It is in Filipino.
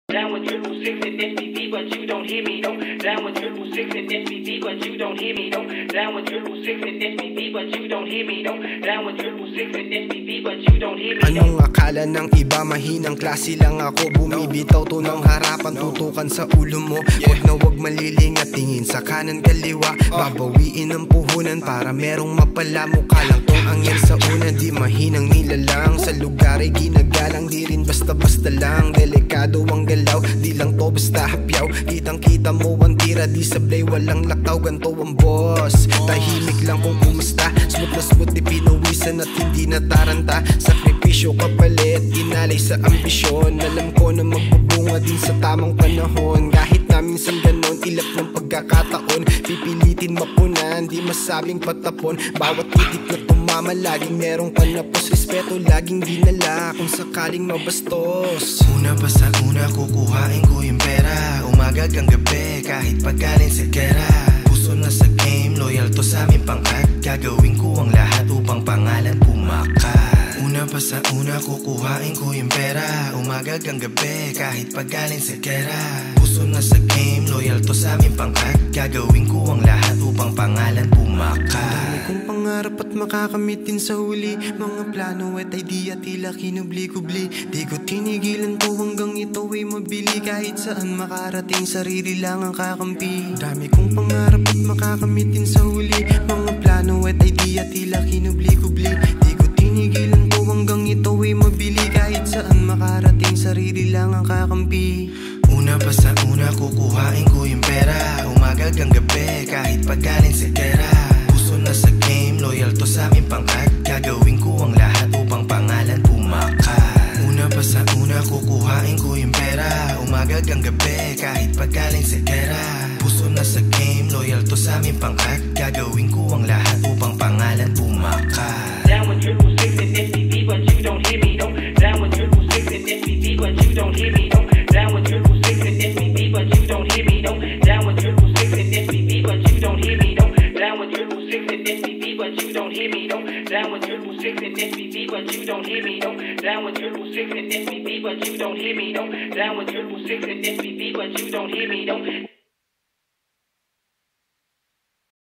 Down with triple six and SPV, but you don't hear me, no. Down with triple six and SPV, but you don't hear me, no. Down with triple six and SPV, but you don't hear me, no. Down with triple six and SPV, but you don't hear me, no. Anong akala ng iba, mahinang klase lang ako. Bumibitaw to ng harapan, tutukan sa ulo mo. Wag na wag malilingat, tingin sa kanan kaliwa. Babawiin ang puhunan para merong mapala. Mukha lang tong angin sa una, di mahinang nilalang. Sa lugar ay ginagalang, di rin basta-basta lang. Delikado ang galaw, di lang to basta hapyaw. Kitang-kita mo ang tira, di sablay, walang lakaw. Ganto ang boss, tahimik lang kung kumusta. Smooth na smooth, di pinawisan at hindi nataranta. Sakripisyo kapalit, dinalay sa ambisyon. Alam ko na magbubunga din sa tamang panahon. Kahit na minsan ganon, ilap ng pagkakataon. Pipilitin mapunan, di masabing patapon. Bawat titik na tumama, laging merong panapos. Respeto laging dinala kung sakaling mabastos. Una pa sa una, kukuhain ko yung pera. Umaga hanggang gabi, kahit pagkaling sa gera. Puso na sa game, loyal to sa aming pangkat. Gagawin ko ang lahat upang pangalan pumakat. Una pa sa una, kukuhain ko yung pera. Umaga hanggang gabi, kahit pagkaling sa gera. Puso na sa game, loyal to sa aming pangkat. Gagawin ko ang lahat upang pangalan pumakat. Dami kong pangarap at makakamitin sa huli. Mga plano at idea tila kinubli-kubli. Di ko tinigilan to hanggang ito ay mabili. Kahit saan makarating, sarili lang ang kakampi. Dami kong pangarap at makakamitin sa huli. Mga plano at idea tila kinubli-kubli. Di ko tinigilan to hanggang ito ay mabili. Kahit saan makarating, sarili lang ang kakampi. Una pa sa una, kukuhain ko yung pera. Umaga hanggang gabi, kahit pagkaling sa gera. Puso na sa game, loyal to sa aming pangkat. Gagawin ko ang lahat upang pangalan pumakat. Una pa sa una, kukuhain ko yung pera. Umaga hanggang gabi, kahit pagkaling sa gera. Puso na sa game, loyal to sa aming pangkat. Gagawin ko ang lahat upang pangalan pumakat. Down with triple six and SPV, but you don't hear me, no. Down with triple six and SPV, but you don't hear me, no. Down with triple six and SPV, but you don't hear me, no. Down with triple six and SPV, but you don't hear me, no. Down with triple six and SPV, but you don't hear me, no. Down with triple six and SPV, but you don't hear me, no. Down with triple six and SPV, but you don't hear me, no. Down with triple six and SPV, but you don't hear me, no.